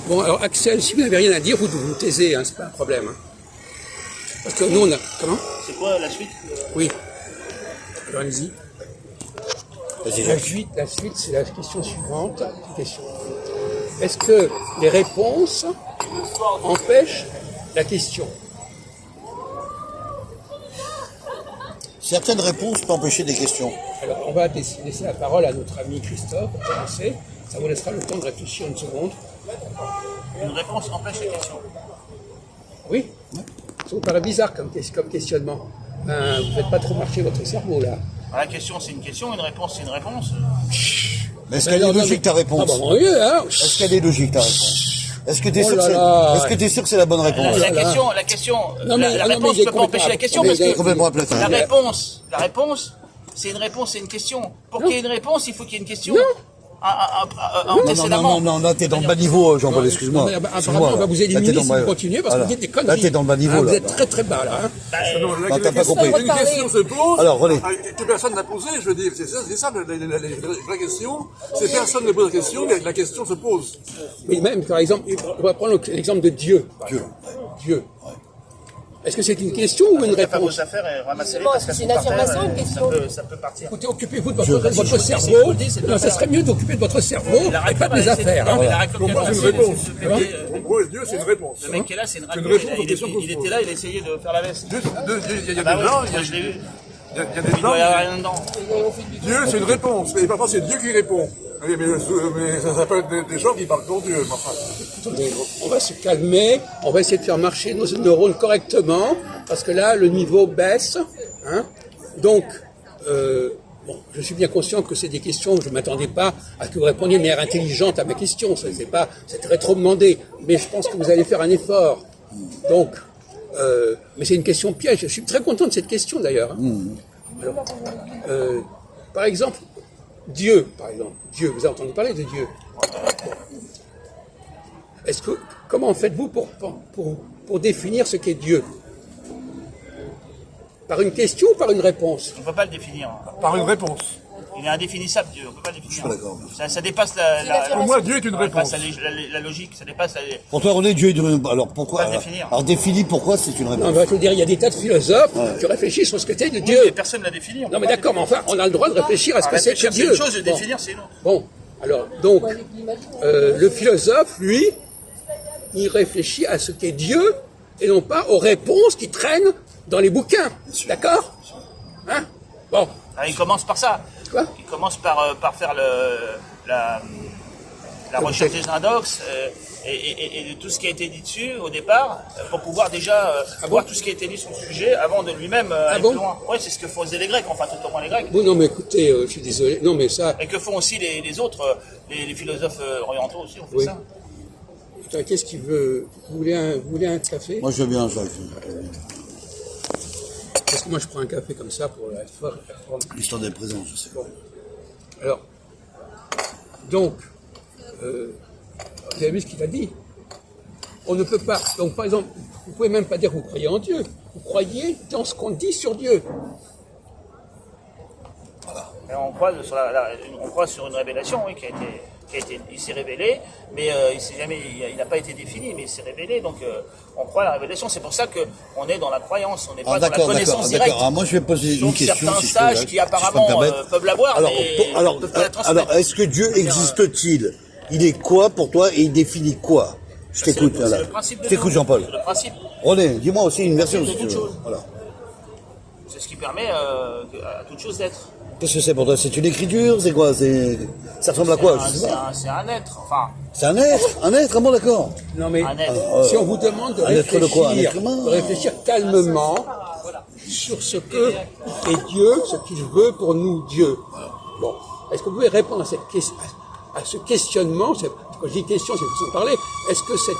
Bon, alors Axel, si vous n'avez rien à dire, vous vous taisez, hein, c'est pas un problème. Hein. Parce que nous, on a... Comment? C'est quoi la suite? Oui. Alors, allez-y. La suite, c'est la question suivante. Question. Est-ce que les réponses empêchent la question? Certaines réponses peuvent empêcher des questions. Alors, on va laisser la parole à notre ami Christophe pour commencer. Ça vous laissera le temps de réfléchir une seconde. Une réponse empêche la question. Oui. Ça vous paraît bizarre comme questionnement. Ben, vous ne faites pas trop marcher votre cerveau, là. La question, c'est une question, une réponse, c'est une réponse. Mais est-ce qu'elle est logique, ta réponse? Ah bah, bon, oui, hein. Est-ce qu'elle est logique, ta réponse? Est-ce que tu es sûr que c'est la bonne réponse? La question, la réponse ne peut pas empêcher la question parce que la réponse, c'est une réponse, c'est une question. Pour qu'il y ait une réponse, il faut qu'il y ait une question. Non, t'es dans le bas niveau, Jean-Paul, excuse-moi. Apparemment, on va vous éliminer si vous continuez parce que vous dites des conneries. Là, t'es dans le bas niveau, là. Vous êtes très très bas, là. Non, t'as pas compris. Une question se pose, alors, René. que personne n'a posée, je veux dire, c'est ça la vraie question, c'est personne ne pose la question, mais la question se pose. Mais même, par exemple, on va prendre l'exemple de Dieu. Dieu. Est-ce que c'est une question ou une réponse? Vos affaires et ramasser-les parce qu'elles c'est sont une par terre, affirmation, une question. ça peut partir. Écoutez, occupez-vous de votre cerveau. Non, ça serait mieux d'occuper de votre cerveau et pas des affaires. Pour moi, c'est une réponse. Pour moi, Dieu, c'est une réponse. Le mec qui est là, c'est une C'est une réponse. réponse aux questions qu'on se Il pose. était là, il essayait de faire la veste. Dieu, il y a Bah des oui, gens, moi je l'ai vu. il y a des Il doit y gens. avoir rien dedans. Dieu, c'est une réponse. Et parfois, c'est Dieu qui répond. Oui, mais ça peut être des gens qui parlent pour Dieu. Enfin, On va se calmer, on va essayer de faire marcher nos neurones correctement, parce que là, le niveau baisse. Hein. Donc, bon, je suis bien conscient que c'est des questions, je ne m'attendais pas à ce que vous répondiez de manière intelligente à ma question, c'est très trop demandé, mais je pense que vous allez faire un effort. Donc, mais c'est une question piège, je suis très content de cette question d'ailleurs. Hein. Alors, par exemple, Dieu, Dieu, vous avez entendu parler de Dieu. Comment faites-vous pour définir ce qu'est Dieu? Par une question ou par une réponse? On ne peut pas le définir. par une réponse. Il est indéfinissable, Dieu. On ne peut pas le définir. Je suis pas d'accord. Ça dépasse Pour moi, Dieu est une ça dépasse réponse. la logique. Ça dépasse la... Pour toi, René, Dieu est une... Alors, pourquoi? Pas le définir. Alors, définis pourquoi c'est une Non, réponse. je veux dire, il y a des tas de philosophes qui réfléchissent sur ce que c'est de Dieu. Mais personne ne l'a défini. Non, mais d'accord, mais enfin, on a le droit de réfléchir à ce que c'est que C'est Dieu. une chose, de définir, c'est une autre. Bon, alors, donc, le philosophe, lui, il réfléchit à ce qu'est Dieu et non pas aux réponses qui traînent dans les bouquins. D'accord? Hein? Bon. Alors, il commence par ça. Quoi? Il commence par faire la recherche des indox et de tout ce qui a été dit dessus au départ, pour pouvoir déjà voir tout ce qui a été dit sur le sujet avant de lui-même aller bon plus loin. Oui, c'est ce que faisaient les Grecs, enfin tout au moins les Grecs. Bon, non, mais écoutez, je suis désolé. Non, mais ça. Et que font aussi les autres, les philosophes orientaux aussi, on fait Oui. ça. Putain, qu'est-ce qu'il veut? Vous voulez un café? Moi, je veux bien, Jacques. Parce que moi, je prends un café comme ça pour la forme. L'histoire des présents, je sais. Bon. Alors, donc, vous avez vu ce qu'il a dit? On ne peut pas. Donc, par exemple, vous pouvez même pas dire que vous croyez en Dieu. Vous croyez dans ce qu'on dit sur Dieu. Et on croit sur une révélation, oui, il s'est révélé, mais il n'a pas été défini, mais il s'est révélé, donc on croit à la révélation. C'est pour ça qu'on est dans la croyance, on n'est pas dans la connaissance directe. Alors, moi, je vais poser une Sauf question. certains si je peux, sages Jacques, qui si je peux me apparemment permettre. peuvent l'avoir, Alors, mais alors, ne peuvent pas la transmettre. alors, est-ce que Dieu existe-t-il? Il est quoi pour toi et il définit quoi? Je t'écoute, C'est voilà. le principe de Je t'écoute, Dieu. Jean-Paul. C'est le principe. René, dis-moi aussi une version, si tu toute veux. chose. Voilà. C'est ce qui permet à toute chose d'être. Qu'est-ce que c'est pour toi? C'est une écriture? C'est quoi? Ça ressemble à quoi? Je sais pas. C'est un être, enfin, C'est un être, ah bon, d'accord. Non, mais un être. si on vous demande de un être de quoi? Un réfléchir, être humain? de réfléchir calmement sur ce que est Dieu, ce qu'il veut pour nous, Dieu. Bon, est-ce que vous pouvez répondre à ce questionnement? Quand je dis question, c'est façon de parler. Est-ce que cette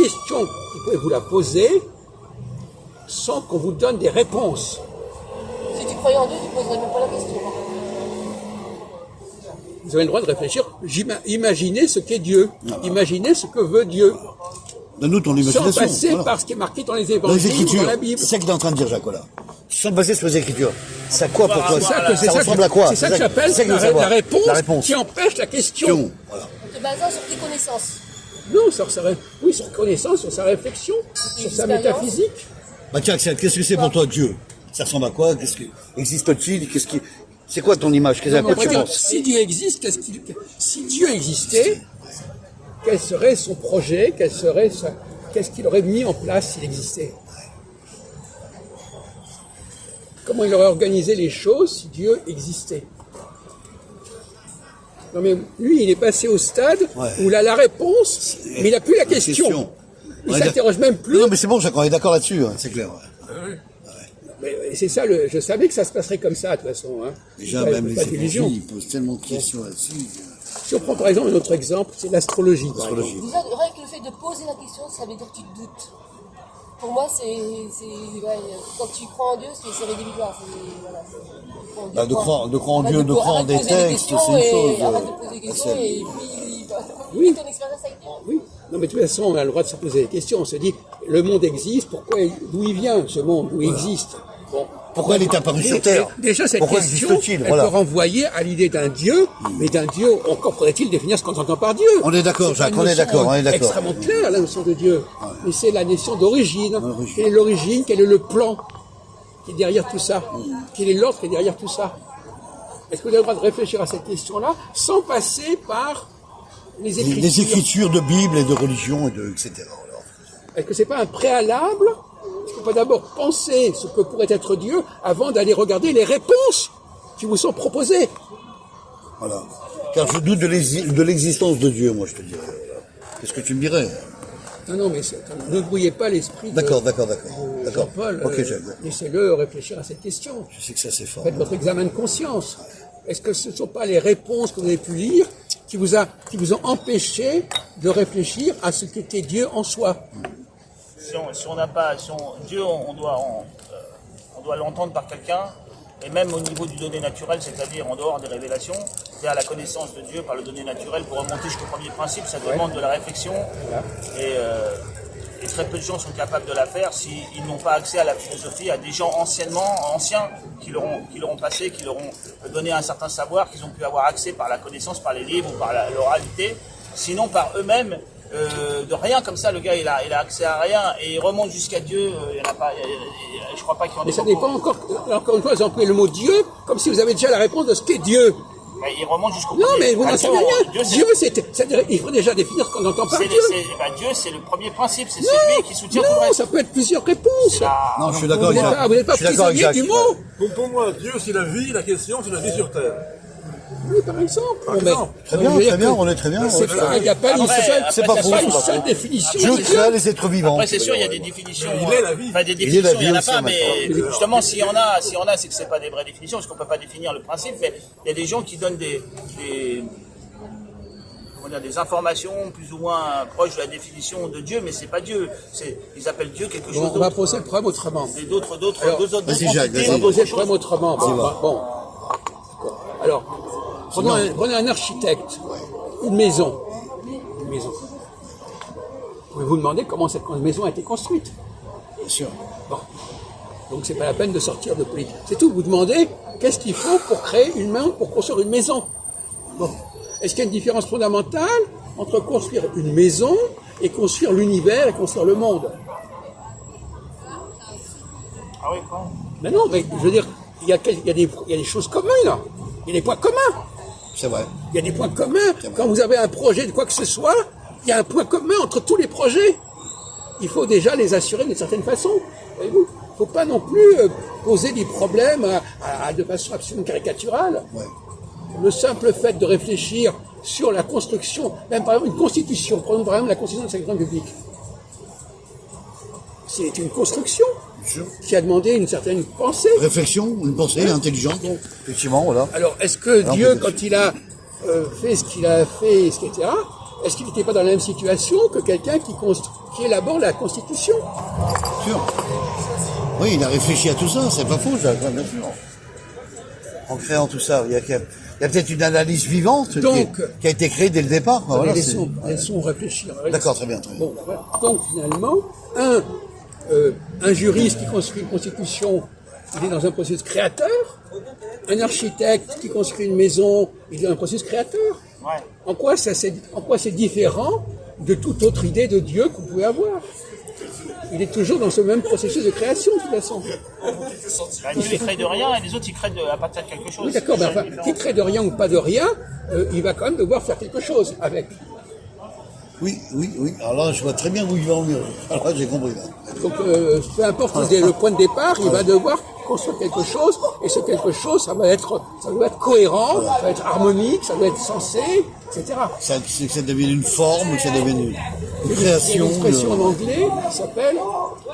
question, vous pouvez vous la poser sans qu'on vous donne des réponses? Si tu croyais en Dieu, tu ne poserais même pas la question. Vous avez le droit de réfléchir. Imaginez ce qu'est Dieu. Imaginez ce que veut Dieu. Donne-nous ton Sans imagination. passer Voilà. par ce qui est marqué dans les Dans les évangiles ou Écritures. dans la Bible. C'est ça que tu es en train de dire, Jacques, voilà. Sans passer sur les Écritures. C'est quoi pour toi? Ça ressemble à quoi? C'est ça que j'appelle c'est ça que je veux la savoir. réponse La réponse. qui empêche la question. Voilà. En te basant sur tes connaissances. Non, oui, sur connaissance, sur sa réflexion, sur sa métaphysique. Bah tiens, Axel, qu'est-ce que c'est pour toi Dieu? Ça ressemble à quoi? Existe-t-il? C'est quoi ton image? Qu'est-ce que tu penses? Si Dieu existe, si Dieu existait, quel serait son projet? Qu'est-ce qu'il aurait mis en place s'il existait? Comment il aurait organisé les choses si Dieu existait? Non mais lui, il est passé au stade où il a la réponse, mais il n'a plus la question. Il s'interroge même plus. Non mais c'est bon, on est d'accord là-dessus, hein, c'est clair. Mais c'est ça, je savais que ça se passerait comme ça, de toute façon. Hein. Déjà, même les évangiles, ils posent tellement de questions là-dessus. Si on prend par exemple un autre exemple, c'est l'astrologie. Déjà, rien que le fait de poser la question, ça veut dire que tu te doutes. Pour moi, quand tu crois en Dieu, c'est rédhibitoire. Voilà, de croire en Dieu, de croire en des textes, c'est une chose. Arrête de poser des questions et puis Oui. ton expérience avec Dieu. Oui. Non, mais de toute façon, on a le droit de se poser des questions. On se dit, le monde existe, d'où il vient, ce monde, d'où il existe. Bon. Pourquoi il est apparu sur Terre? Déjà, cette Pourquoi question, existe-t-il? elle peut renvoyer à l'idée d'un Dieu, mais d'un Dieu, encore faudrait-il définir ce qu'on entend par Dieu. On est d'accord, Jacques, on est d'accord. Extrêmement clair, la notion de Dieu. Mais c'est la notion d'origine. Quelle est l'origine? Quel est le plan qui est derrière tout ça? Quel est l'ordre qui est derrière tout ça? Est-ce que vous avez le droit de réfléchir à cette question-là sans passer par les Écritures? Les Écritures de Bible et de religion, etc. Est-ce que c'est pas un préalable? Est-ce qu'il faut pas d'abord penser ce que pourrait être Dieu avant d'aller regarder les réponses qui vous sont proposées? Voilà. Car je doute de l'existence de Dieu, moi, je te dirais. Qu'est-ce que tu me dirais? Non, mais ne brouillez pas l'esprit de D'accord. Jean-Paul. Ok, laissez-le réfléchir à cette question. Je sais que ça, c'est fort. Faites votre examen de conscience. Est-ce que ce ne sont pas les réponses que vous avez pu lire qui vous ont empêché de réfléchir à ce qu'était Dieu en soi? Dieu, on doit l'entendre par quelqu'un, et même au niveau du donné naturel, c'est-à-dire en dehors des révélations, c'est-à-dire la connaissance de Dieu par le donné naturel, pour remonter jusqu'au premier principe, ça demande de la réflexion, et très peu de gens sont capables de la faire s'ils n'ont pas accès à la philosophie, à des gens anciens qui l'auront passé, qui leur ont donné un certain savoir, qu'ils ont pu avoir accès par la connaissance, par les livres ou par l'oralité, sinon par eux-mêmes. De rien comme ça, le gars il a accès à rien et il remonte jusqu'à Dieu. Il y en a pas, je crois pas qu'il y en ait. Mais ça dépend encore une fois, vous employez le mot Dieu comme si vous avez déjà la réponse de ce qu'est Dieu. Mais il remonte jusqu'au. Non, mais vous n'en savez rien. Dieu, c'est-à-dire, il faut déjà définir ce qu'on entend par Dieu. Dieu, c'est le premier principe, c'est celui qui soutient tout le reste. Ça peut être plusieurs réponses. Non, je suis d'accord avec Jacques. Vous n'êtes pas prisonnier du mot. Pour moi, Dieu, c'est la vie, la question, c'est la vie sur Terre. Oui, par exemple. Très bien, on est très bien. Il n'y a pas une seule définition. Dieu crée les êtres vivants. Après, c'est sûr, il y a des définitions. Il est la vie. Enfin, des définitions, il n'y en a pas, mais justement, s'il y en a, c'est que c'est pas des vraies définitions, parce qu'on peut pas définir le principe, mais il y a des gens qui donnent des informations plus ou moins proches de la définition de Dieu, mais c'est pas Dieu. Ils appellent Dieu quelque chose d'autre. On va poser le problème autrement. D'autres Vas-y, Jacques, On va poser le problème autrement. Bon. Alors, prenons un architecte, une maison. Vous pouvez vous demander comment cette maison a été construite. Bien sûr. Bon. Donc c'est pas la peine de sortir de politique. C'est tout. Vous demandez qu'est-ce qu'il faut pour créer une main, pour construire une maison. Bon. Est-ce qu'il y a une différence fondamentale entre construire une maison et construire l'univers et construire le monde? Ah oui, quoi? Mais non, mais je veux dire, il y a des choses communes. Il y a des points communs. C'est vrai. Il y a des points communs. Quand vous avez un projet de quoi que ce soit, il y a un point commun entre tous les projets. Il faut déjà les assurer d'une certaine façon. Voyez-vous, il ne faut pas non plus poser des problèmes de façon absolument caricaturale. Ouais. Le simple fait de réfléchir sur la construction, même par exemple une constitution, prenons par exemple la constitution de la 5e République. C'est une construction qui a demandé une certaine pensée. Réflexion, une pensée intelligente, effectivement, voilà. Alors, est-ce que Dieu, quand il a fait ce qu'il a fait, etc., est-ce qu'il n'était pas dans la même situation que quelqu'un qui élabore la Constitution? Bien sûr. Oui, il a réfléchi à tout ça, c'est pas faux, Jacques, bien sûr. En créant tout ça, il y a peut-être une analyse vivante qui a été créée dès le départ. Voilà, laissons réfléchir. D'accord, très bien. Bon, voilà. Donc, finalement, un juriste qui construit une constitution, il est dans un processus créateur. Un architecte qui construit une maison, il est dans un processus créateur. Ouais. En quoi c'est différent de toute autre idée de Dieu que vous pouvez avoir. Il est toujours dans ce même processus de création, de toute façon. Bah, Dieu il crée de rien et les autres ils créent à partir de quelque chose. Oui, d'accord, mais enfin, qu'il crée de rien ou pas de rien, il va quand même devoir faire quelque chose avec. Oui. Alors là, je vois très bien où il va en venir. Alors là, j'ai compris. Là. Donc, peu importe le point de départ, il va devoir construire quelque chose, et ce quelque chose, ça doit être cohérent, ça doit être harmonique, ça doit être sensé, etc. Ça devient une forme, que ça devienne une Il y a création. une expression en anglais qui s'appelle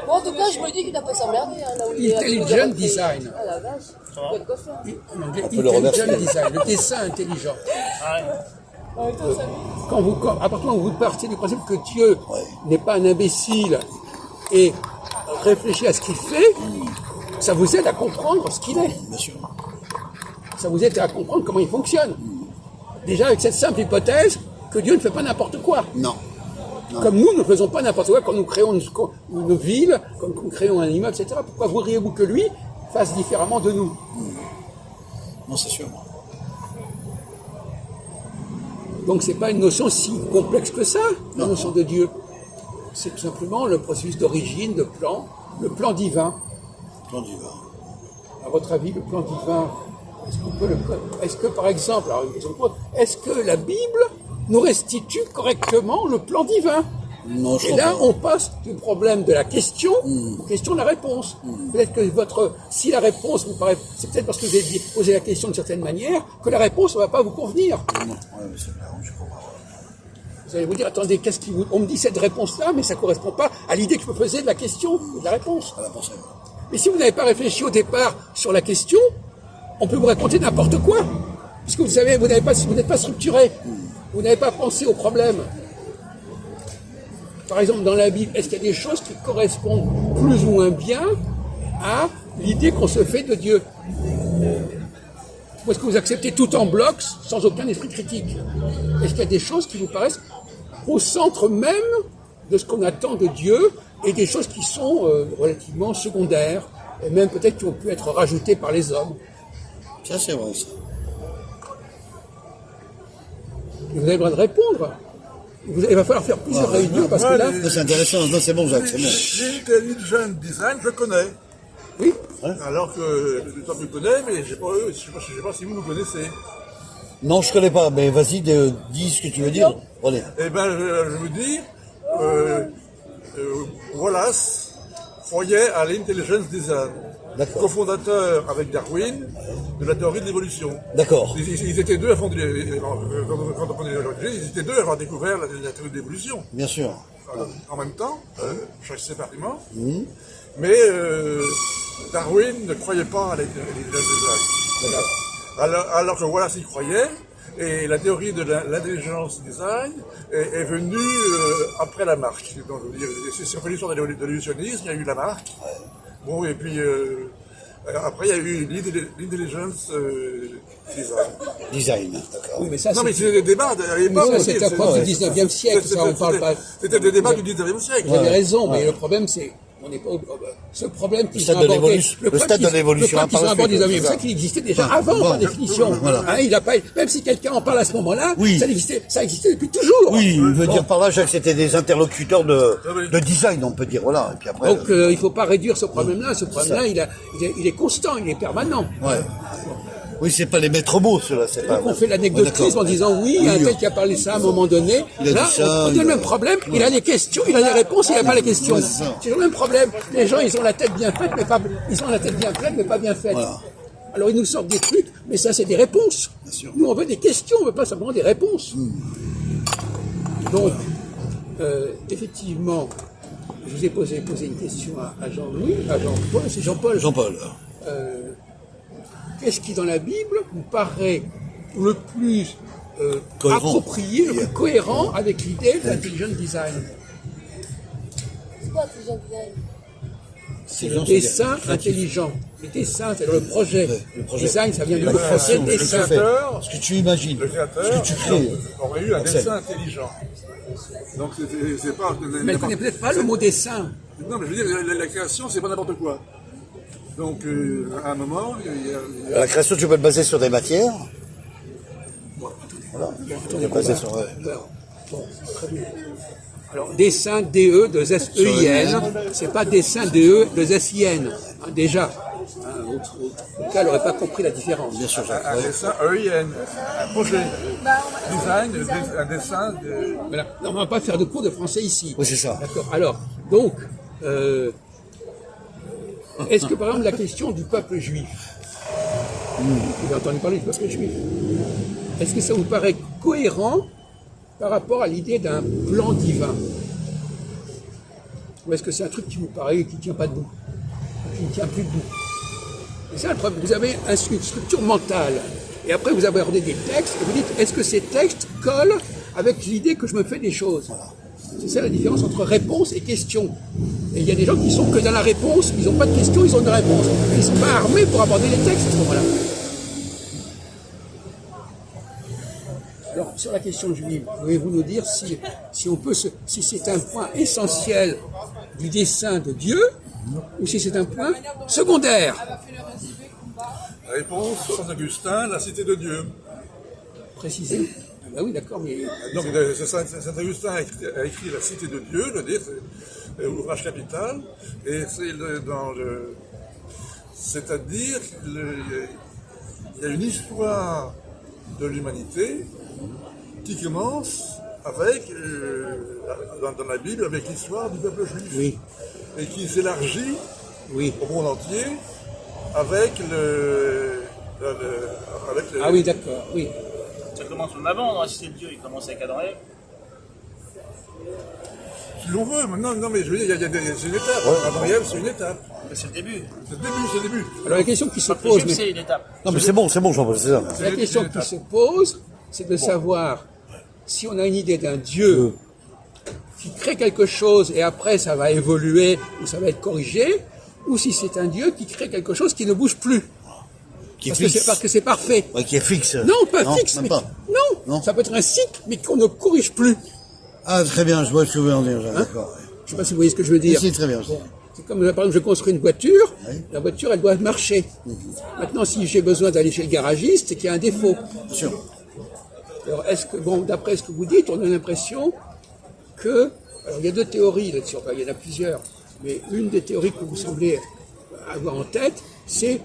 Bon, en tout cas, je me dis qu'il n'a pas s'emmerder. Hein, là où il est Intelligent Design. Ah la vache, il y a de quoi faire. En anglais, On peut le reverser. Intelligent Design, le dessin intelligent. En même temps, ça À partir du moment où vous partez du principe que Dieu n'est pas un imbécile et réfléchit à ce qu'il fait, ça vous aide à comprendre ce qu'il est. Bien sûr. Ça vous aide à comprendre comment il fonctionne. Déjà avec cette simple hypothèse que Dieu ne fait pas n'importe quoi. Non. Comme nous ne faisons pas n'importe quoi quand nous créons une ville, quand nous créons un immeuble, etc. Pourquoi voudriez-vous que lui fasse différemment de nous? Non, c'est sûr. Donc c'est pas une notion si complexe que ça, la notion de Dieu. C'est tout simplement le processus d'origine, de plan, le plan divin. Plan divin. À votre avis, le plan divin, est-ce que par exemple, est-ce que la Bible nous restitue correctement le plan divin? Non, je Et crois là, pas. on passe du problème de la question aux questions de la réponse. Peut-être que si la réponse vous paraît, c'est peut-être parce que vous avez posé la question d'une certaine manière que la réponse ne va pas vous convenir. Non, ouais, mais c'est clair, je comprends. Vous allez vous dire, attendez, on me dit cette réponse-là, mais ça ne correspond pas à l'idée que je me faisais de la question ou de la réponse. À la pensée. Mais si vous n'avez pas réfléchi au départ sur la question, on peut vous raconter n'importe quoi. Parce que vous savez, vous n'êtes pas structuré. Vous n'avez pas pensé au problème. Par exemple, dans la Bible, est-ce qu'il y a des choses qui correspondent plus ou moins bien à l'idée qu'on se fait de Dieu? Ou est-ce que vous acceptez tout en bloc, sans aucun esprit critique? Est-ce qu'il y a des choses qui vous paraissent au centre même de ce qu'on attend de Dieu et des choses qui sont relativement secondaires et même peut-être qui ont pu être rajoutées par les hommes? Ça, c'est vrai, ça. Et vous avez le droit de répondre. Il va falloir faire plusieurs réunions parce que là... Ça, c'est intéressant. Non, c'est bon, Jacques, c'est bon. L'intelligent design, je connais. Oui. Alors que toi tu connais, mais je sais pas si vous connaissez. Non, je connais pas, mais vas-y, dis ce que tu veux dire. Allez. Eh ben, je vous dis, Wallace croyait à l'intelligence design. D'accord. Cofondateur avec Darwin de la théorie de l'évolution. D'accord. Ils étaient deux à fonder quand on prenait l'origine, ils étaient deux à avoir découvert la théorie de l'évolution. Bien sûr. En même temps, chaque séparément. Mais Darwin ne croyait pas à l'intelligence design. Alors que Wallace y croyait, et la théorie de l'intelligence design est venue après Lamarck. Donc, je veux dire, si on fait l'histoire de l'évolutionnisme, il y a eu Lamarck. Bon, et puis après, il y a eu l'intelligence design. Design, d'accord. Oui, mais ça, Non, mais c'était des débats à l'époque. ça, c'est à propos du 19e siècle, ça, on parle pas. C'était des débats du 19e siècle. Vous avez raison, mais le problème, c'est... On n'est pas ce problème qu'ils ont abordé. Le stade de l'évolution. Le qu'ils ont abordé, c'est ça qu'il existait déjà avant, par définition. Hein, il a pas, même si quelqu'un en parle à ce moment-là, ça existait depuis toujours. Oui, il veut dire par là, Jacques, c'était des interlocuteurs de design, on peut dire, voilà. Et puis après, donc, il ne faut pas réduire ce problème-là. Ce problème-là, il est constant, il est permanent. ouais. Oui, c'est pas les maîtres mots, cela, c'est pas. Donc, on fait l'anecdotisme en disant oui, il y a un tel qui a parlé ça à un moment donné. Il a Là, dit ça, on a le même problème. Il a les questions, il a les réponses, il n'a pas les questions. C'est le même problème. Les gens, ils ont la tête bien faite, mais pas, ils ont la tête bien pleine, mais pas bien faite. Voilà. Alors, ils nous sortent des trucs, mais ça, c'est des réponses. sûr. Nous, on veut des questions, on veut pas simplement des réponses. Donc, effectivement, je vous ai posé une question à Jean-Louis, à Jean-Paul, c'est Jean-Paul. Jean-Paul. Qu'est-ce qui, dans la Bible, vous paraît le plus Cohérent. approprié, le plus cohérent avec l'idée de l'intelligent design? C'est quoi intelligent design? C'est Le dessin intelligent. Le dessin, c'est le projet. Le projet. Design, ça vient du mot français Ce que tu dessin. fais, ce que tu imagines, Le créateur ce que tu crées. aurait eu un Axel. dessin intelligent. Donc c'est pas... Mais elle ne connaît peut-être pas le mot dessin. Non, mais je veux dire, la création, c'est pas n'importe quoi. Donc, à un moment, il y a... La création, tu peux te baser sur des matières. Voilà. Tu peux te baser sur. Bon, très bien. Alors, dessin DE de S-E-I-N, c'est pas dessin DE de S-I-N, hein, déjà. Hein, au cas, elle n'aurait pas compris la différence. Bien sûr, Jacques. Un dessin EIN, un projet. Design, un dessin de... Voilà. Non, on ne va pas faire de cours de français ici. Oui, c'est ça. D'accord. Alors, donc, est-ce que par exemple la question du peuple juif, vous avez entendu parler du peuple juif, est-ce que ça vous paraît cohérent par rapport à l'idée d'un plan divin? Ou est-ce que c'est un truc qui vous paraît qui ne tient pas debout, qui ne tient plus debout? C'est ça le problème. Vous avez une structure mentale, et après vous abordez des textes, et vous dites, est-ce que ces textes collent avec l'idée que je me fais des choses? C'est ça la différence entre réponse et question. Et il y a des gens qui sont que dans la réponse, ils n'ont pas de question, ils ont une réponse. Ils ne sont pas armés pour aborder les textes à ce moment-là. Alors, sur la question juive, pouvez-vous nous dire si on peut si c'est un point essentiel du dessein de Dieu, ou si c'est un point secondaire? Réponse, Saint Augustin, la cité de Dieu. Précisez. Ah bah oui, d'accord, mais... Donc, Saint Augustin a écrit la cité de Dieu, le dire, ouvrage capital, et c'est-à-dire qu'il y a une histoire de l'humanité qui commence avec, dans la Bible, avec l'histoire du peuple juif. Oui. Et qui s'élargit Oui. au monde entier avec Ah oui, d'accord, oui. Ça commence même avant, dans la cité de Dieu, il commence avec Adam et Ève. Si l'on veut, non, mais je veux dire, c'est une étape. Adam et Ève, c'est une étape. Mais c'est le début. C'est le début. Alors la question qui se Le pose... juif, c'est une étape. Non, mais c'est bon, Jean-Paul, c'est ça. La question qui se pose, c'est de savoir si on a une idée d'un Dieu qui crée quelque chose et après ça va évoluer ou ça va être corrigé, ou si c'est un Dieu qui crée quelque chose qui ne bouge plus. Parce que c'est parfait. Ouais, qui est fixe. Non, pas fixe. Même Mais, pas. non, ça peut être un cycle, mais qu'on ne corrige plus. Ah, très bien, je vois ce que vous voulez en dire, d'accord. Je ne sais pas si vous voyez ce que je veux dire. Si, très bien. C'est comme, par exemple, je construis une voiture, Oui. la voiture, elle doit marcher. Maintenant, si j'ai besoin d'aller chez le garagiste, c'est qu'il y a un défaut. Bien sûr. Alors, d'après ce que vous dites, on a l'impression que... Alors, il y a deux théories là-dessus, enfin, il y en a plusieurs, mais une des théories que vous semblez avoir en tête, c'est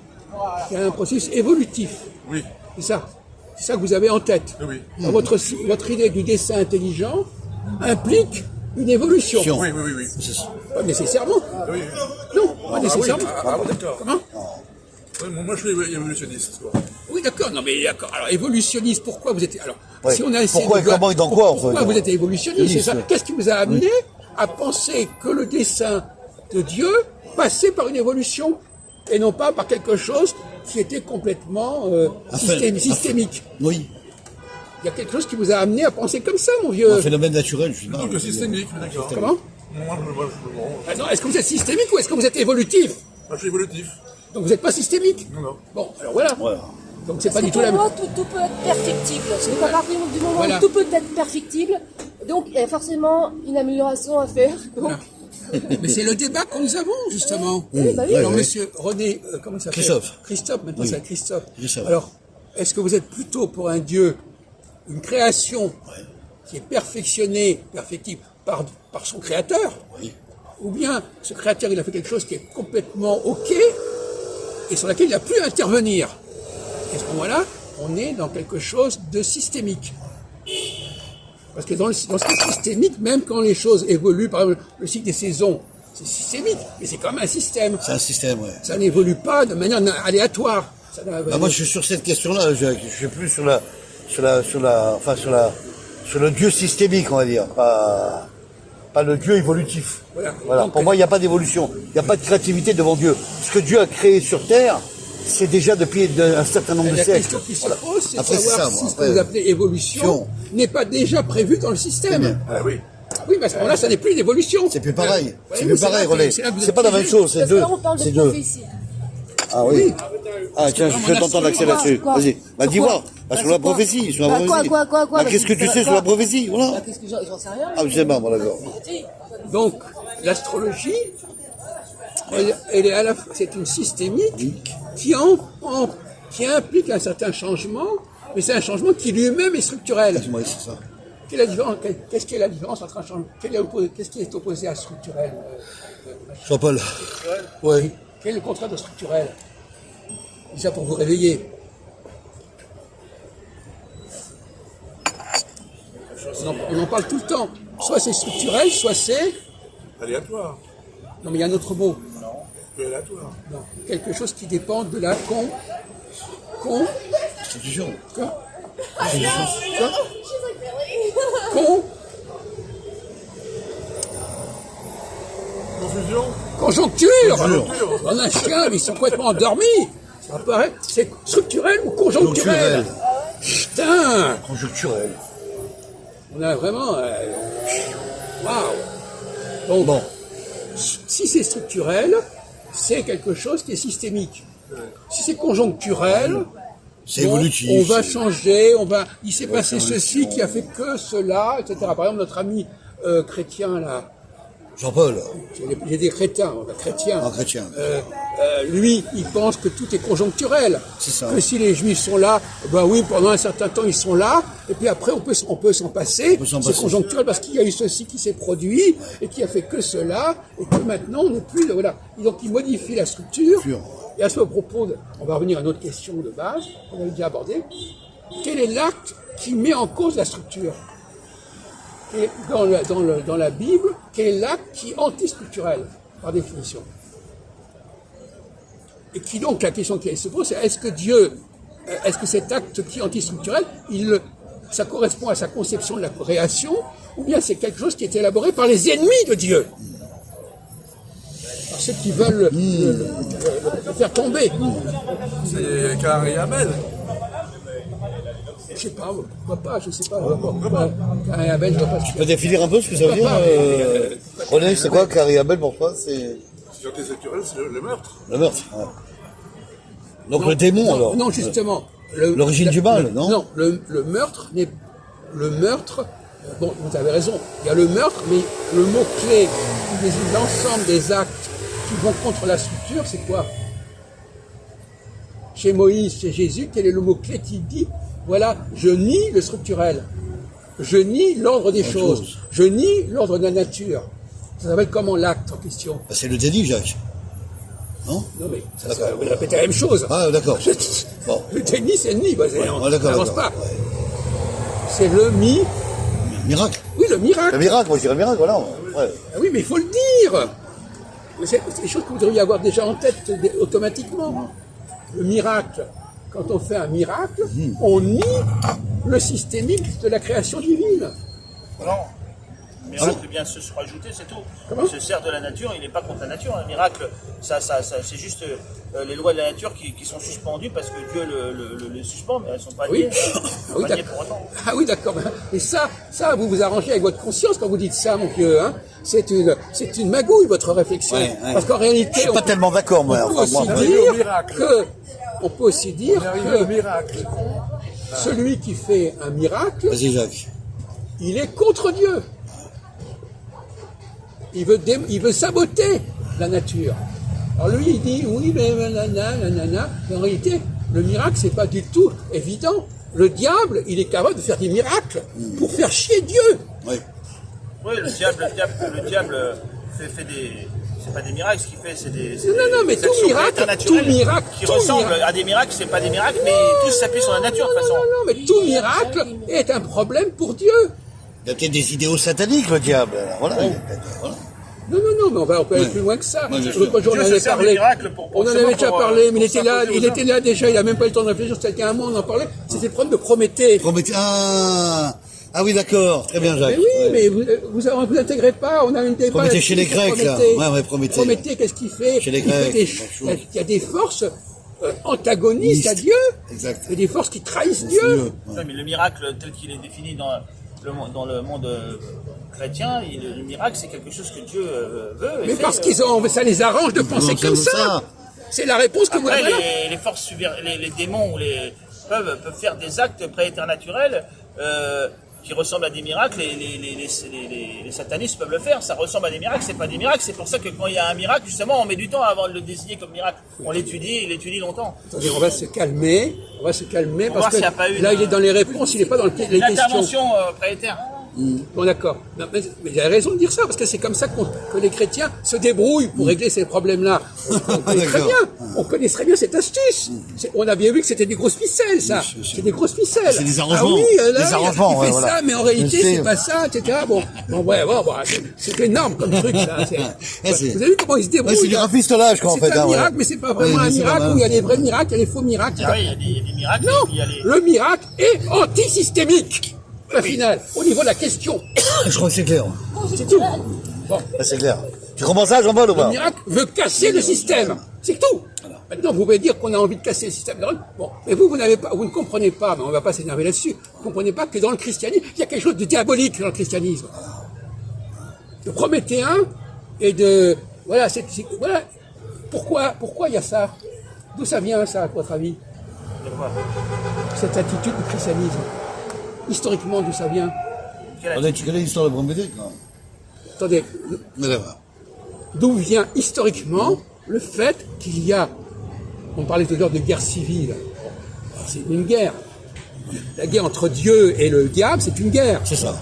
qu'il y a un processus évolutif. Oui. C'est ça que vous avez en tête. Oui. Alors, votre idée du dessin intelligent implique une évolution. Oui. Pas nécessairement. Oui. Non, pas nécessairement. Oui, d'accord. Comment? Oui, moi, je suis évolutionniste. Quoi. Oui, d'accord. Non, mais d'accord. Alors, évolutionniste, pourquoi vous êtes... Alors, Ouais. si on a essayé Pourquoi de et comment et dans quoi, en fait? Pourquoi vous êtes évolutionniste, c'est ça? Oui. Qu'est-ce qui vous a amené à penser que le dessein de Dieu passait par une évolution et non pas par quelque chose qui était complètement systémique? Oui. Il y a quelque chose qui vous a amené à penser comme ça, mon vieux. Un phénomène naturel, je sais pas. Donc, systémique, d'accord. Comment? Moi, Ah non, est-ce que vous êtes systémique ou est-ce que vous êtes évolutif? je suis évolutif. Donc vous n'êtes pas systémique? Non. Bon, alors voilà. Voilà. Donc c'est pas Parce du que tout la pour même. moi, tout peut être perfectible. C'est à partir du moment Voilà. où tout peut être perfectible, donc il y a forcément une amélioration à faire. Donc, Mais c'est le débat que nous avons, justement. Oui, bah oui. Alors, monsieur René, comment ça s'appelle? Christophe. Maintenant Oui. c'est Christophe. Christophe. Alors, est-ce que vous êtes plutôt pour un Dieu, une création qui est perfectionnée, perfectible par son créateur? Oui. Ou bien ce créateur, il a fait quelque chose qui est complètement OK et sur laquelle il n'a plus à intervenir? Et à ce moment-là, on est dans quelque chose de systémique. Parce que dans ce qui est systémique, même quand les choses évoluent, par exemple le cycle des saisons, c'est systémique, mais c'est quand même un système. C'est un système, ouais. Ça n'évolue pas de manière aléatoire. Ça Moi, je suis sur cette question-là. Je suis plus sur le Dieu systémique, on va dire, pas le Dieu évolutif. Voilà. Pour moi, il n'y a pas d'évolution. Il n'y a pas de créativité devant Dieu. Ce que Dieu a créé sur Terre, c'est déjà depuis un certain nombre de la siècles. question qui se pose, c'est de Après, c'est savoir ça, si moi. ce que vous appelez évolution n'est pas déjà prévu dans le système. Ah oui. Oui, mais à ce moment-là, ça n'est plus une évolution. C'est plus pareil. Ouais, C'est oui, plus pareil, là que- René. c'est là que vous C'est êtes pas la même piégé. chose, c'est parce que deux. là, on parle C'est de deux. prophétie. Ah oui. Ah tiens, vraiment je vais t'entendre astrologie. là-dessus. Quoi Vas-y. Bah dis Sur quoi voir. Bah, sur Sur la quoi prophétie. Sur la Bah, prophétie. quoi Bah, Bah, qu'est-ce que tu sais quoi sur la prophétie? Voilà. Bah, qu'est-ce que j'en sais rien. Ah, je sais pas, bon, d'accord. Si. Donc, l'astrologie, elle est à la fois, c'est une systémique qui implique un certain changement, mais c'est un changement qui lui-même est structurel. Ouais, c'est ça. quelle est la différence, qu'est-ce qui est la différence entre un changement, qu'est-ce qui est opposé à structurel Jean-Paul. Oui. Quel est le contraire de structurel? Déjà pour vous réveiller. On en parle tout le temps. Soit c'est structurel, soit c'est... Aléatoire. Non, mais il y a un autre mot. Peu aléatoire. Non. Quelque chose qui dépend de la Institution. Quoi Con Confusion. Conjoncture. On a un chien, mais ils sont complètement endormis. Ça paraît. C'est structurel ou conjoncturel? Putain. Conjoncturel. On a vraiment... Waouh. Donc, Bon. si c'est structurel, c'est quelque chose qui est systémique. Si c'est conjoncturel, C'est bon, évolutif. on va changer, il s'est passé ceci qui a fait que cela, etc. Par exemple, notre ami chrétien, là, Jean-Paul. il y a des crétins, chrétiens. Un chrétien. Lui, il pense que tout est conjoncturel. C'est ça. Que si les Juifs sont là, ben oui, pendant un certain temps, ils sont là, et puis après, on peut s'en passer. C'est conjoncturel parce qu'il y a eu ceci qui s'est produit, et qui a fait que cela, et que maintenant, on n'est plus... Voilà. Et donc, il modifie la structure. Et à ce propos, on va revenir à une autre question de base, qu'on avait déjà abordée. Quel est l'acte qui met en cause la structure? Et dans la Bible, quel est l'acte qui est antistructurel, par définition? Et qui donc, la question qui se pose, c'est est-ce que cet acte qui est antistructurel, ça correspond à sa conception de la création, ou bien c'est quelque chose qui est élaboré par les ennemis de Dieu? Par ceux qui veulent le faire tomber. C'est Caïn et Abel. Je sais pas, pourquoi pas, je sais pas. Caïn et Abel, je vois pas. Tu peux définir un peu ce que ça veut dire René, c'est quoi Caïn et Abel pour toi? C'est C'est antistructurel, c'est le meurtre. le meurtre. Ouais. Donc le démon Non, alors. non, justement. L'origine du mal, non? Non, le meurtre n'est... Le meurtre... Bon, vous avez raison. Il y a le meurtre, mais le mot-clé qui désigne l'ensemble des actes qui vont contre la structure, c'est quoi? Chez Moïse, chez Jésus, quel est le mot-clé qui dit, voilà, je nie le structurel. Je nie l'ordre des choses. Je nie l'ordre de la nature. Ça s'appelle comment l'acte en question? Bah, c'est le déni, Jacques. Non? Non mais, ça vous répétez la même chose. Ah, d'accord. Bon. Le déni, c'est le nid, on d'accord, n'avance d'accord. pas. Ouais. C'est le Miracle. Oui, le miracle. Le miracle, moi je dirais le miracle, voilà. Ouais. Ah oui, mais il faut le dire. C'est des choses que vous devriez avoir déjà en tête automatiquement. Le miracle, quand on fait un miracle, on nie le systémique de la création divine. Non. Le miracle vient se rajouter, c'est tout. Comment? Il se sert de la nature, il n'est pas contre la nature. Un miracle, c'est juste les lois de la nature qui sont suspendues parce que Dieu les suspend, mais elles ne sont pas Oui. liées. Elles sont pas liées pour autant. Ah oui, d'accord. Et ça, vous vous arrangez avec votre conscience quand vous dites ça, mon vieux. Hein. C'est une magouille, votre réflexion. Ouais, ouais. Parce qu'en réalité, Je suis pas tellement d'accord, moi. on peut aussi dire que Miracle. celui qui fait un miracle, Vas-y, Jacques. il est contre Dieu. Il veut saboter la nature. Alors lui, il dit, oui, mais nanana. Mais en réalité, le miracle, c'est pas du tout évident. Le diable, il est capable de faire des miracles pour faire chier Dieu. Oui. Oui, le diable fait des... C'est pas des miracles, ce qu'il fait, c'est des... Non, mais des tout actions miracle préternaturelles qui tout ressemblent miracle. à des miracles, c'est pas des miracles, mais tous s'appuient sur la nature, de toute façon. Non, mais tout miracle est un problème pour Dieu. Il y a peut-être des idéaux sataniques, le diable. Alors, voilà. Voilà. Non, mais on peut aller plus loin que ça. Moi, je L'autre jour, on Dieu en se avait sert des parlé. miracles On en avait seulement déjà pour, parlé, mais pour s'imposer il aux était là déjà, il a même pas eu le temps de réfléchir, c'était un moment, on en parlait. C'était le problème de Prométhée. Prométhée. Ah oui, d'accord. Très bien, Jacques. Mais oui, Ouais. mais vous intégrez pas, on a une débat. Prométhée chez les Grecs, là. Ouais, Prométhée. Prométhée, qu'est-ce qu'il fait? Chez les Il fait Grecs, il y a des forces antagonistes à Dieu. Exact. Il y a des forces qui trahissent Dieu. Ouais, mais le miracle tel qu'il est défini dans le monde chrétien, le miracle c'est quelque chose que Dieu veut. Et Mais fait, parce ça les arrange de penser c'est comme ça. ça. C'est la réponse que vous Après, avez. les forces les démons peuvent faire des actes préternaturels qui ressemblent à des miracles. Les satanistes peuvent le faire. Ça ressemble à des miracles. C'est pas des miracles. C'est pour ça que quand il y a un miracle, justement, on met du temps avant de le désigner comme miracle. On l'étudie, l'entend. Attendez, on va se calmer On parce voir que s'il y a pas eu là, il est dans les réponses, il n'est pas dans les questions. L'intervention prééterne. Bon, d'accord. Non, mais il a raison de dire ça, parce que c'est comme ça que les chrétiens se débrouillent pour régler ces problèmes-là. On connaît très bien. On connaît très bien cette astuce. On a bien vu que c'était des grosses ficelles, ça. C'est des grosses ficelles. C'est des arrangements. Ah oui, là, des arrangements, il fait voilà. ça, mais en réalité, c'est pas ça, etc. Bon, ouais, c'est énorme comme truc, ça. Vous avez vu comment ils se débrouillent? C'est du rafistolage, quoi, en fait. C'est un miracle, mais c'est pas vraiment un miracle où il y a des vrais miracles, il y a des faux miracles. Ah oui, il y a des miracles. Non, et puis il y a les... le miracle est antisystémique. Au final, au niveau de la question. Je crois que c'est clair. C'est tout. Bon. C'est clair. Tu comprends ça, Jean-Paul, ou Le pas? miracle veut casser le système. C'est tout. Maintenant, vous pouvez dire qu'on a envie de casser le système. Bon, mais vous ne comprenez pas, mais on ne va pas s'énerver là-dessus. Vous ne comprenez pas que dans le christianisme, il y a quelque chose de diabolique dans le christianisme. De prométhéen et de... Voilà, voilà. Pourquoi il y a ça? D'où ça vient, ça, à votre avis? Cette attitude du christianisme. Historiquement, d'où ça vient? Tu connais l'histoire de Prométhée, quoi. Attendez, D'accord. d'où vient historiquement le fait qu'il y a, on parlait tout à l'heure de guerre civile, c'est une guerre. La guerre entre Dieu et le diable, c'est une guerre. C'est ça.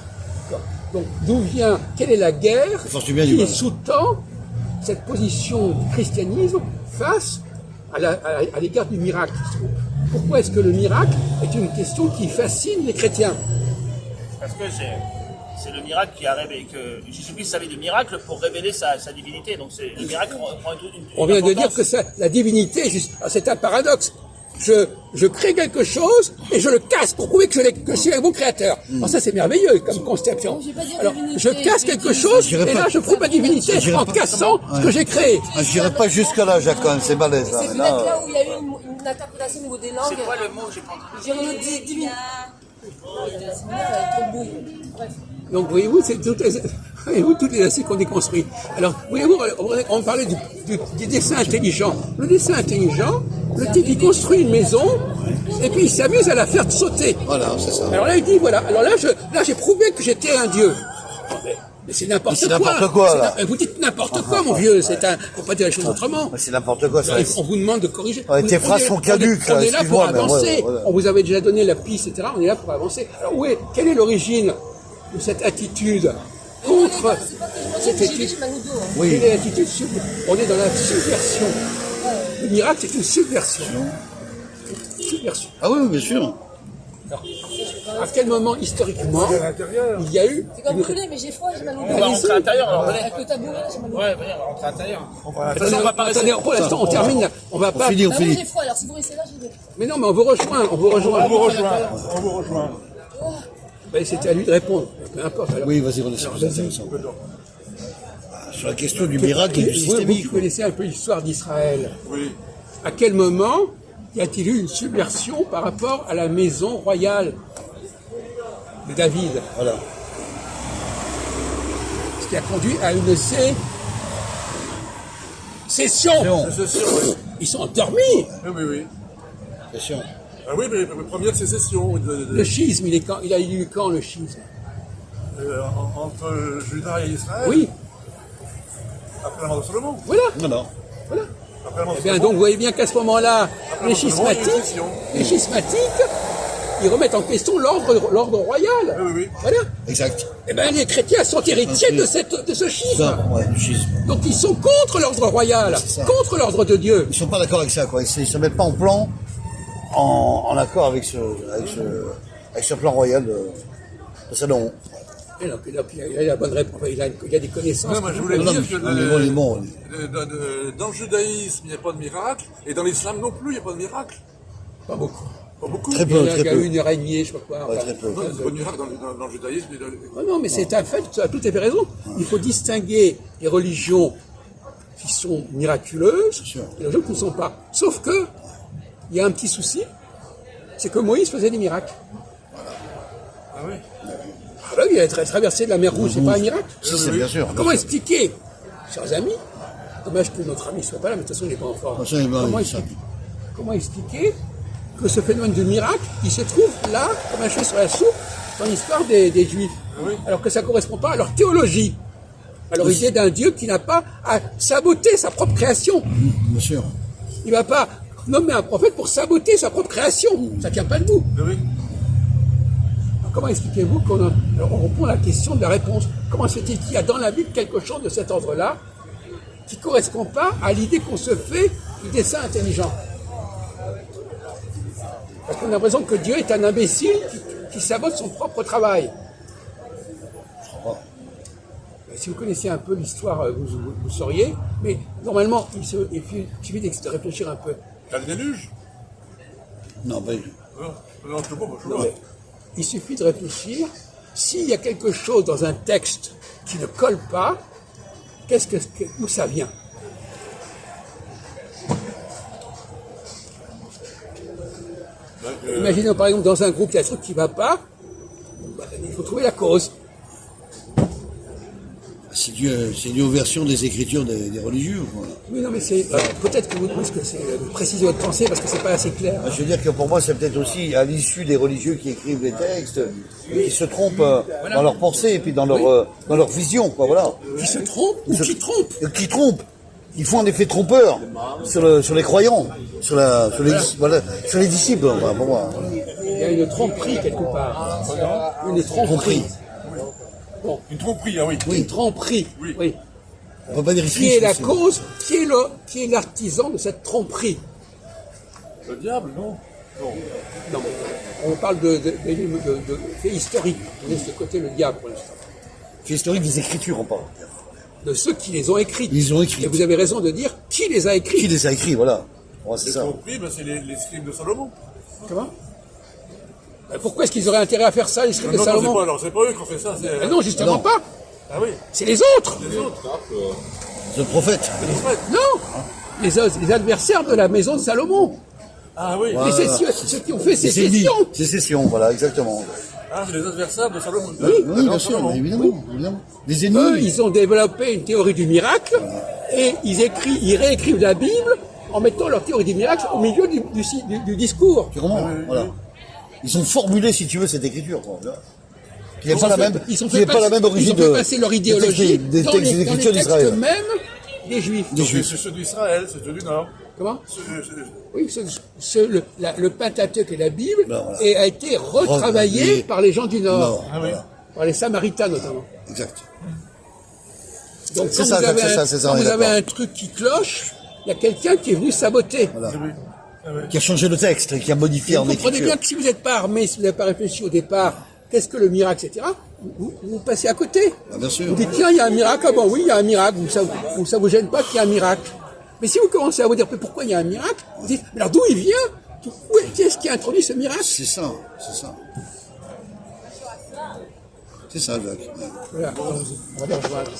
Donc d'où vient, quelle est la guerre Force du bien et du qui mal. sous-tend cette position du christianisme face à l'égard du miracle? Pourquoi est-ce que le miracle est une question qui fascine les chrétiens? Parce que c'est le miracle qui a révélé, que Jésus-Christ savait des miracles pour révéler sa divinité. Donc le miracle prend une On vient de dire importance. que la divinité, c'est un paradoxe. Je crée quelque chose et je le casse pour prouver que je suis un bon créateur. Alors ça, c'est merveilleux comme conception. Non, j'ai pas dit Alors, divinité, je casse j'ai quelque dit- chose Je dirais et pas- là, je prouve ma divinité Je dirais en pas- cassant ce que j'ai créé. Ah, je dirais pas jusque-là, Jacques, quand même, c'est balèze. C'est Là. peut-être là où il y a eu une interprétation au niveau des langues. C'est quoi le mot? J'ai pas entendu. J'ai une divinité. Le séminaire est trop beau. Bref. Donc, voyez-vous, voyez-vous toutes les aciers qu'on déconstruit. Alors, voyez-vous, on parlait du dessin intelligent. Le dessin intelligent, le type, il construit une maison et puis il s'amuse à la faire sauter. Voilà, c'est ça. Alors là, il dit, voilà, alors là, j'ai prouvé que j'étais un dieu. Mais c'est n'importe C'est quoi. n'importe quoi, là. Vous dites n'importe quoi, mon vieux. Faut pas dire les choses autrement. C'est n'importe quoi, ça. Alors, on vous demande de corriger. Ouais, tes phrases sont caduques, On là, est là pour excuse-moi, mais avancer. ouais. On vous avait déjà donné la piste, etc. On est là pour avancer. Alors, quelle est l'origine de cette attitude contre cette J'ai attitude? dit Manoudou. Oui. Quelle est l'attitude? On est dans la subversion. Le miracle, c'est une subversion. Subversion. Ah oui, bien sûr. Alors, à quel moment, historiquement, il y a eu C'est comme une... brûlé, mais j'ai froid, j'ai mal au On dos. va rentrer à l'intérieur, alors venez. Avec le tabouret, j'ai mal au dos. Ouais, venez, on va rentrer à l'intérieur. Attendez, pour l'instant, on termine. Là. On va pas. finit, on Ah, moi finit. j'ai froid, alors si vous restez là, j'ai des... Mais non, mais on vous rejoint. On vous rejoint. On vous rejoint. Ben, c'était à lui de répondre. Peu importe. Alors. Oui, vas-y, c'est intéressant. Sur la question du miracle et du Vous systémique. connaissez un peu l'histoire d'Israël. Oui. À quel moment y a-t-il eu une subversion par rapport à la maison royale de David? Voilà. Ce qui a conduit à une session. C'est sûr, oui. Ils sont endormis. Oui. Bien sûr. Ah oui, mais première sécession Le schisme, il a eu lieu quand, le schisme? entre Juda et Israël. Oui, Après la mort de Salomon. voilà. Voilà. Voilà. Après la mort de Eh bien, Salomon. donc, vous voyez bien qu'à ce moment-là, les Salomon, il y a une schismatiques, session. ils remettent en question l'ordre royal. Oui. Voilà. Exact. Eh bien, les chrétiens sont héritiers de ce schisme. Ça, ouais, le schisme. Donc, ils sont contre l'ordre royal, C'est ça. contre l'ordre de Dieu. Ils sont pas d'accord avec ça, quoi. Ils se mettent pas en plan, en accord avec ce plan royal de Salomon. Et donc, il a la bonne réponse. Il a des connaissances. Non, moi, je voulais Non, dire mais que on est bon. dans le judaïsme, il n'y a pas de miracle, et dans l'islam non plus, il n'y a pas de miracle. Pas beaucoup. Pas beaucoup. Très Il peu, y a très eu peu. une heure et demie, je sais pas quoi. Ouais, enfin, très peu. Non, il n'y a pas de miracle dans le judaïsme. Non, mais c'est un fait, tu as tout à fait raison. Il faut distinguer les religions qui sont miraculeuses sûr. et les religions qui ne sont pas. Sauf que, il y a un petit souci, c'est que Moïse faisait des miracles. Ah oui. Ah bah oui, il a traversé la mer Rouge, c'est pas un miracle. Si, c'est bien sûr. Comment expliquer, chers amis, dommage que notre ami ne soit pas là, mais de toute façon il n'est pas en forme. Ça, il va- Comment expliquer que ce phénomène de miracle, il se trouve là, comme un cheveu sur la soupe, dans l'histoire des Juifs, alors que ça ne correspond pas à leur théologie, à leur idée d'un Dieu qui n'a pas à saboter sa propre création. Bien sûr. Il ne va pas nommer un prophète pour saboter sa propre création. Ça ne tient pas debout. Oui. comment expliquez-vous qu'on reprend la question de la réponse? Comment se fait-il qu'il y a dans la Bible quelque chose de cet ordre-là qui ne correspond pas à l'idée qu'on se fait du dessein intelligent? Parce qu'on a l'impression que Dieu est un imbécile qui sabote son propre travail. Si vous connaissiez un peu l'histoire, vous sauriez, mais normalement, il suffit de réfléchir un peu. T'as le déluge? Non, mais... Non, je sais pas, Non, mais il suffit de réfléchir. S'il y a quelque chose dans un texte qui ne colle pas, d'où ça vient? Imaginons par exemple dans un groupe, il y a un truc qui ne va pas, il faut trouver la cause. C'est dû aux versions des écritures des religieux. Quoi. Oui, non, mais c'est peut-être que vous dites que c'est de préciser votre pensée parce que c'est pas assez clair. Je veux dire que pour moi, c'est peut-être aussi à l'issue des religieux qui écrivent les textes, qui se trompent dans leur pensée et puis dans leur vision, quoi, voilà. Qui se trompent ou qui trompent? Qui trompent. Ils font un effet trompeur sur les croyants, sur les disciples, enfin, pour moi. Il y a une tromperie quelque part. Une tromperie. Bon. Une tromperie, ah oui. Une tromperie. Oui. On peut pas dire Qui est la cause, qui est l'artisan de cette tromperie? Le diable, non? Non, on parle de faits historiques. On laisse de côté le diable pour l'instant. C'est historique des écritures, on parle. De ceux qui les ont écrites. Ils ont écrit. Et vous avez raison de dire qui les a écrits. Qui les a écrits, voilà. Ouais, c'est Les ça. tromperies, ben, c'est les scribes de Salomon. Comment? Pourquoi est-ce qu'ils auraient intérêt à faire ça, les scribes de Non, Salomon? c'est pas eux qui ont fait ça. C'est, Non, justement Non. pas. Ah oui, C'est les autres. les autres. Le prophète. Non. Les adversaires de la maison de Salomon. Ah oui. Et c'est ceux qui ont fait sécession. Sécession, voilà, exactement. Ah, c'est les adversaires de Salomon. Oui, bien sûr, mais évidemment. Les ennemis. Eux, ils ont développé une théorie du miracle et ils réécrivent la Bible en mettant leur théorie du miracle au milieu du discours. Sûrement, voilà. Ils ont formulé, si tu veux, cette écriture, quoi. Qui n'est pas la même, Ils ont qui n'est pas la même origine ils ont fait passer leur idéologie des dans textes les d'écriture textes d'Israël. même des Juifs. C'est ceux d'Israël, c'est ceux du Nord. Comment? Ceux- Oui, le Pentateuque et la Bible Ben voilà. a été retravaillé Retravaillé par les gens du Nord, Non, Ah oui. par les Samaritains notamment. exact. Donc C'est quand ça, vous avez, c'est ça, quand on est vous avez d'accord. un truc qui cloche, il y a quelqu'un qui est venu saboter. Voilà. Qui a changé le texte, et qui a modifié Et en vous comprenez écriture. bien que si vous n'êtes pas armé, si vous n'avez pas réfléchi au départ, qu'est-ce que le miracle, etc., vous passez à côté. Ah, bien sûr. Vous dites, tiens, il y a un miracle, ah bon, oui, il y a un miracle, ça vous gêne pas qu'il y ait un miracle. Mais si vous commencez à vous dire, mais pourquoi il y a un miracle, vous dites, mais alors d'où il vient? Qui est-ce qui a introduit ce miracle? C'est ça, c'est ça. C'est ça, Jacques. Voilà, on va les rejoindre.